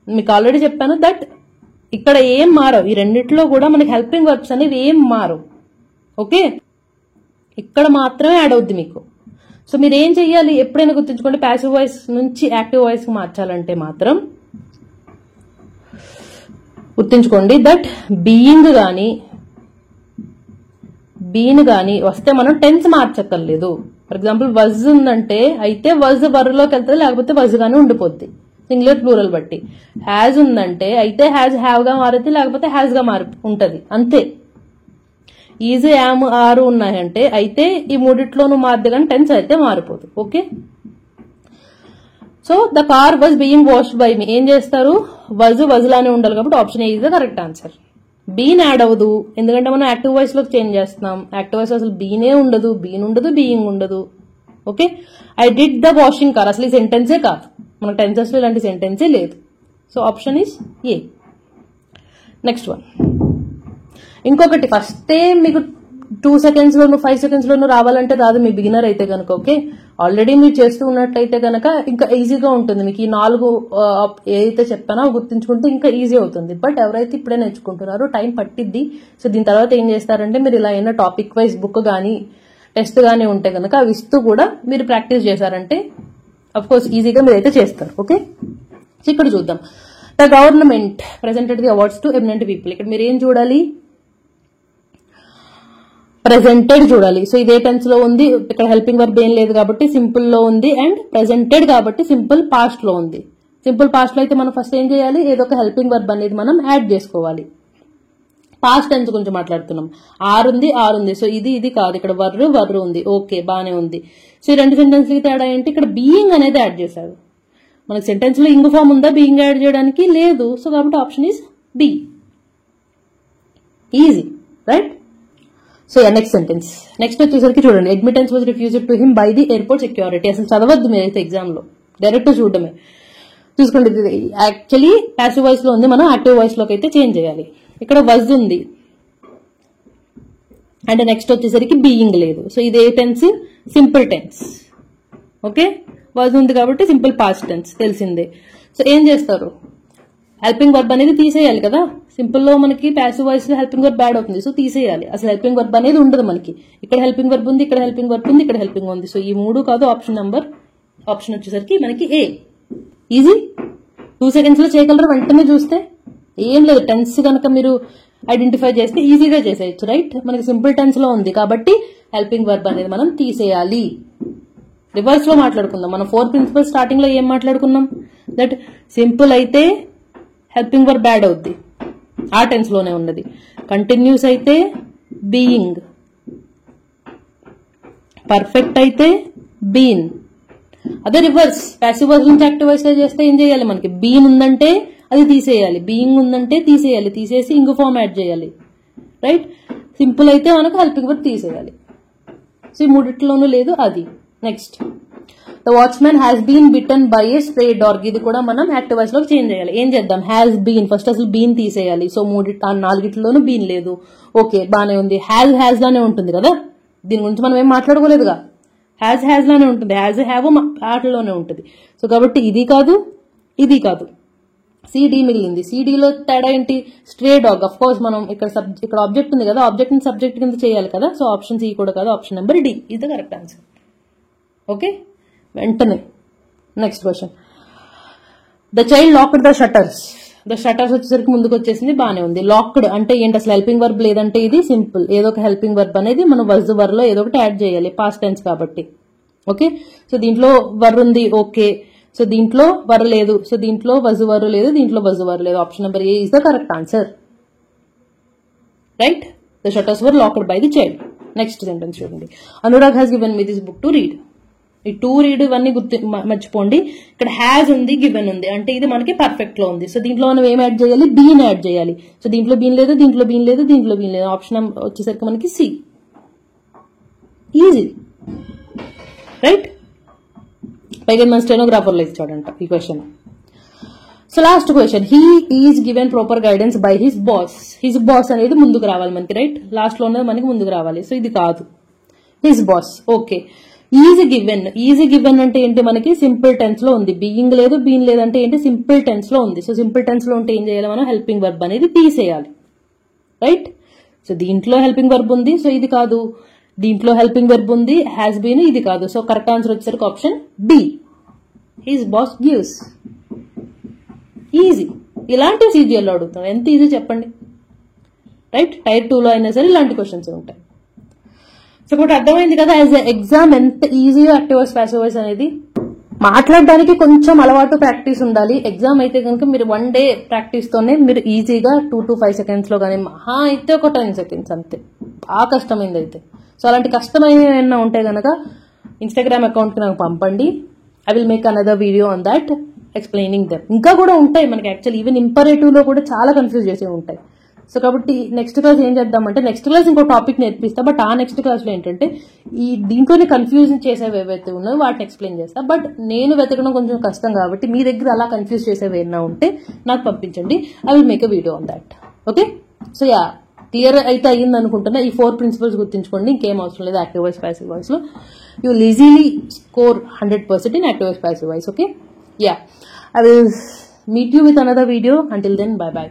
మీకు ఆల్రెడీ చెప్పాను దట్ ఇక్కడ ఏం మారవు, ఈ రెండిట్లో కూడా మనకి హెల్పింగ్ వర్బ్స్ అనేవి ఏం మారవు. ఓకే, ఇక్కడ మాత్రమే యాడ్ అవుద్ది మీకు. సో మీరు ఏం చెయ్యాలి, ఎప్పుడైనా గుర్తుంచుకోండి, ప్యాసివ్ వాయిస్ నుంచి యాక్టివ్ వాయిస్ కి మార్చాలంటే మాత్రం గుర్తుంచుకోండి దట్ బీయింగ్ గాని బీన్ గాని వస్తే మనం టెన్స్ మార్చక్కర్లేదు. ఫర్ ఎగ్జాంపుల్ వజ్ ఉందంటే అయితే వజ్ వర్లోకి వెళ్తుంది, లేకపోతే వజ్ గానే ఉండిపోద్ది, సింగులర్ ప్లూరల్ బట్టి. హ్యాజ్ ఉందంటే అయితే హ్యాజ్ హ్యావ్ గా మారుద్ది, లేకపోతే హ్యాజ్ గా ఉంటది, అంతే. ఈజ్, యామ్, ఆరు ఉన్నాయంటే అయితే ఈ మూడిట్లోనూ మారుద్ది, కానీ టెన్స్ అయితే మారిపోదు. Okay, so the car was being washed by me. ఏం చేస్తారు, వజ్ లానే ఉండాలి కాబట్టి option A is the correct answer. Been add అవ్వదు, ఎందుకంటే మనం యాక్టివ్ వాయిస్ లోకి చేంజ్ చేస్తున్నాం. యాక్టివ్ వాయిస్ అసలు బీనే ఉండదు, బీన్ ఉండదు, బీయింగ్ ఉండదు. Okay, I did the washing car అసలు ఈ సెంటెన్సే కాదు, మన టెన్సెస్ లో ఇలాంటి సెంటెన్సే లేదు. So option is a. Next one, ఇంకొకటి ఫస్టే మీకు 2 seconds లోను 5 seconds లోను రావాలంటే రాదు, మీ బిగినర్ అయితే కనుక. ఓకే, ఆల్రెడీ మీరు చేస్తూ ఉన్నట్లయితే కనుక ఇంకా ఈజీగా ఉంటుంది మీకు. ఈ 4 ఏదైతే చెప్పానో గుర్తుంచుకుంటే ఇంకా ఈజీ అవుతుంది. బట్ ఎవరైతే ఇప్పుడే నేర్చుకుంటున్నారో టైం పట్టిద్ది. సో దీని తర్వాత ఏం చేస్తారంటే మీరు ఇలా అయినా టాపిక్ వైజ్ బుక్ కానీ టెస్ట్ కానీ ఉంటే కనుక అవి ఇస్తూ కూడా మీరు ప్రాక్టీస్ చేశారంటే అఫ్ కోర్స్ ఈజీగా మీరైతే చేస్తారు. ఓకే, సో ఇక్కడ చూద్దాం. The government presented the awards to eminent people. ఇక్కడ మీరు ఏం చూడాలి, ప్రెజెంటెడ్ చూడాలి. సో ఇదే టెన్స్ లో ఉంది, ఇక్కడ హెల్పింగ్ వర్బ్ ఏం లేదు కాబట్టి సింపుల్ లో ఉంది, అండ్ ప్రెజెంటెడ్ కాబట్టి సింపుల్ పాస్ట్ లో ఉంది. సింపుల్ పాస్ట్ లో అయితే మనం ఫస్ట్ ఏం చేయాలి, ఏదో ఒక హెల్పింగ్ వర్బ్ అనేది మనం యాడ్ చేసుకోవాలి. పాస్ట్ టెన్స్ గురించి మాట్లాడుతున్నాం. ఆర్ ఉంది. సో ఇది కాదు, ఇక్కడ వర్రు ఉంది. ఓకే, బానే ఉంది. సో ఈ 2 సెంటెన్స్ కి తేడా ఏంటి, ఇక్కడ బీయింగ్ అనేది యాడ్ చేశారు. మనకి సెంటెన్స్ లో ఇంగ్ ఫామ్ ఉందా బీయింగ్ యాడ్ చేయడానికి, లేదు. సో కాబట్టి option is B. Easy, right? So next sentence. Next వచ్చేసరికి చూడండి, admittance was refused to him by the airport security. అసలు చదవద్దు మీరైతే ఎగ్జామ్ లో, డైరెక్ట్ చూడడమే. చూసుకోండి, యాక్చువల్లీ ప్యాసివ్ వాయిస్ లో ఉంది, మనం యాక్టివ్ వాయిస్ లోకి అయితే చేంజ్ చేయాలి. ఇక్కడ వజ్ ఉంది అండ్ నెక్స్ట్ వచ్చేసరికి బీయింగ్ లేదు. సో ఇదే tense, simple tense. Okay, was ఉంది కాబట్టి సింపుల్ పాస్ట్ టెన్స్ తెలిసిందే. సో ఏం చేస్తారు, హెల్పింగ్ వర్బ్ అనేది తీసేయాలి కదా. సింపుల్ లో మనకి ప్యాసివ్ వాయిస్ లో హెల్పింగ్ వర్బ్ యాడ్ అవుతుంది, సో తీసేయాలి. అసలు హెల్పింగ్ వర్బ్ అనేది ఉండదు మనకి. ఇక్కడ హెల్పింగ్ వర్బ్ ఉంది, ఇక్కడ హెల్పింగ్ వర్బ్ ఉంది, ఇక్కడ హెల్పింగ్ ఉంది. సో ఈ 3 కాదు ఆప్షన్ వచ్చేసరికి మనకి ఏ. ఈజీ, 2 seconds లో చేయగలరు వెంటనే చూస్తే. ఏం లేదు, టెన్స్ కనుక మీరు ఐడెంటిఫై చేస్తే ఈజీగా చేసేయచ్చు, రైట్? మనకి సింపుల్ టెన్స్ లో ఉంది కాబట్టి హెల్పింగ్ వర్బ్ అనేది మనం తీసేయాలి. రివర్స్ లో మాట్లాడుకుందాం. మనం 4 ప్రిన్సిపల్స్ స్టార్టింగ్ లో ఏం మాట్లాడుకున్నాం, దట్ సింపుల్ అయితే హెల్పింగ్ వర్బ్ యాడ్ అవుద్ది, ఆ టెన్స్ లోనే ఉన్నది. కంటిన్యూస్ అయితే బీయింగ్, పర్ఫెక్ట్ అయితే బీన్. అదే రివర్స్, ప్యాసివ్ వాయిస్ నుంచి యాక్టివ్ వాయిస్ చేస్తే ఏం చేయాలి, మనకి బీన్ ఉందంటే అది తీసేయాలి, బీయింగ్ ఉందంటే తీసేయాలి, తీసేసి ఇంకో ఫామ్ యాడ్ చేయాలి. రైట్? సింపుల్ అయితే మనకు హెల్పింగ్ వర్బ్ తీసేయాలి. సో ఈ మూడిట్లోనూ లేదు అది. Next, the watchman has been bitten by a stray dog. ఇది కూడా మనం యాక్టివ్ వాయిస్ లోకి చేంజ్ చేయాలి. ఏం చేద్దాం, హ్యాస్ బీన్, ఫస్ట్ అసలు బీన్ తీసేయాలి. సో నాలుగిట్లోనూ బీన్ లేదు. ఓకే, బానే ఉంది. హ్యాస్ లానే ఉంటుంది కదా, దీని గురించి మనం ఏం మాట్లాడుకోలేదుగా. హ్యాస్ లానే ఉంటుంది, హ్యాస్ హ్యావ్ ఆటలోనే ఉంటుంది. సో కాబట్టి ఇది కాదు, ఇది కాదు. సిడి మిగిలింది. సిడిలో తేడా ఏంటి, స్ట్రే డాగ్. అఫ్ కోర్స్ మనం ఇక్కడ ఆబ్జెక్ట్ ఉంది కదా, ఆబ్జెక్ట్ ని సబ్జెక్ట్ కింద చేయాలి కదా. సో ఆప్షన్ సి కూడా కాదు, ఆప్షన్ నెంబర్ డి ఇది ద కరెక్ట్ ఆన్సర్. ఓకే, వెంటనే next question. The child locked the shutters. The shutters వచ్చేసరికి ముందుకు వచ్చేసింది, బానే ఉంది. లాక్డ్ అంటే ఏంటి, అసలు హెల్పింగ్ వర్బ్ లేదంటే ఇది సింపుల్. ఏదో ఒక హెల్పింగ్ వర్బ్ అనేది మనం వజ్ వర్ లో ఏదో ఒకటి యాడ్ చేయాలి, పాస్ట్ టెన్స్ కాబట్టి. ఓకే, సో దీంట్లో వర్ ఉంది, ఓకే. సో దీంట్లో వర్ లేదు, సో దీంట్లో వజు వర్ లేదు, దీంట్లో వజు వర్ లేదు. Option number A is the correct answer. Right? The shutters were locked by the child. Next sentence చూడండి. Anurag has given me this book to read. ఈ to read ఇవన్నీ మర్చిపోండి. ఇక్కడ has ఉంది, given ఉంది, అంటే ఇది మనకి పర్ఫెక్ట్ లో ఉంది. సో దీంట్లో మనం ఏం యాడ్ చేయాలి, బీన్ యాడ్ చేయాలి. సో దీంట్లో బీన్ లేదు, దీంట్లో బీన్ లేదు, దీంట్లో బీన్ లేదు. ఆప్షన్ వచ్చేసరికి మనకి సి. ఈజీ. రైట్? పైగా మన స్టెనోగ్రాఫర్ లో ఇచ్చాడంట ఈ question. So last question, he is given proper guidance by his boss. His boss అనేది ముందుకు రావాలి మనకి. రైట్? లాస్ట్ లో ఉన్నది మనకి ముందుకు రావాలి. సో ఇది కాదు, his boss. Okay, easy given. Easy given అంటే ఏంటి, మనకి సింపుల్ టెన్స్ లో ఉంది. బీయింగ్ లేదు, బీన్ లేదంటే ఏంటి, సింపుల్ టెన్స్ లో ఉంది. సో సింపుల్ టెన్స్ లో ఉంటే ఏం చేయాలి, మనం హెల్పింగ్ వర్బ్ అనేది తీసేయాలి. రైట్? సో దీంట్లో హెల్పింగ్ వర్బ్ ఉంది, సో ఇది కాదు. దీంట్లో హెల్పింగ్ వెర్బ్ ఉంది, హ్యాస్ బీన్, ఇది కాదు. సో కరెక్ట్ ఆన్సర్ వచ్చేసరికి option B, his boss gives. Easy. ఇలాంటి సీజీఎల్లో అడుగుతాం, ఎంత ఈజీ చెప్పండి. రైట్? టైర్ 2 లో అయినా సరే ఇలాంటి క్వశ్చన్స్ ఉంటాయి. సో ఇప్పుడు అర్థమైంది కదా, యాజ్ ఎగ్జామ్ ఎంత ఈజీగా యాక్టివ్ వాయిస్ ప్యాసివ్ వాయిస్ అనేది. మాట్లాడడానికి కొంచెం అలవాటు, ప్రాక్టీస్ ఉండాలి. ఎగ్జామ్ అయితే కనుక మీరు 1 డే ప్రాక్టీస్ తోనే మీరు ఈజీగా 2 to 5 seconds లో కానీ, మహా అయితే ఒక 10 seconds అంతే. బాగా కష్టమైంది అయితే. సో అలాంటి కష్టమైన ఏమైనా ఉంటే కనుక ఇన్స్టాగ్రామ్ అకౌంట్కి నాకు పంపండి. I will make another video on that explaining them. ఇంకా కూడా ఉంటాయి మనకి, యాక్చువల్లీ ఈవెన్ ఇంపరేటివ్ లో కూడా చాలా కన్ఫ్యూజ్ చేసే ఉంటాయి. సో కాబట్టి నెక్స్ట్ క్లాస్ ఏం చేద్దామంటే, నెక్స్ట్ క్లాస్ ఇంకో టాపిక్ నేర్పిస్తా. బట్ ఆ నెక్స్ట్ క్లాస్ లో ఏంటంటే ఈ దీంట్లోనే కన్ఫ్యూజన్ చేసేవి ఏవైతే ఉన్నాయో వాటిని ఎక్స్ప్లెయిన్ చేస్తా. బట్ నేను వెతకడం కొంచెం కష్టం కాబట్టి మీ దగ్గర అలా కన్ఫ్యూజ్ చేసేవి ఏమైనా ఉంటే నాకు పంపించండి. I will make a video on that. Okay, so yeah, clear అయితే అయ్యింది అనుకుంటున్నా. ఈ 4 principles గుర్తుంచుకోండి, ఇంకేం అవసరం లేదు. యాక్టివ్ వాయిస్ ప్యాసివ్ వాయిస్ లో you will easily score 100% in active voice passive voice. Okay, yeah, I will meet you with another video. Until then, bye bye.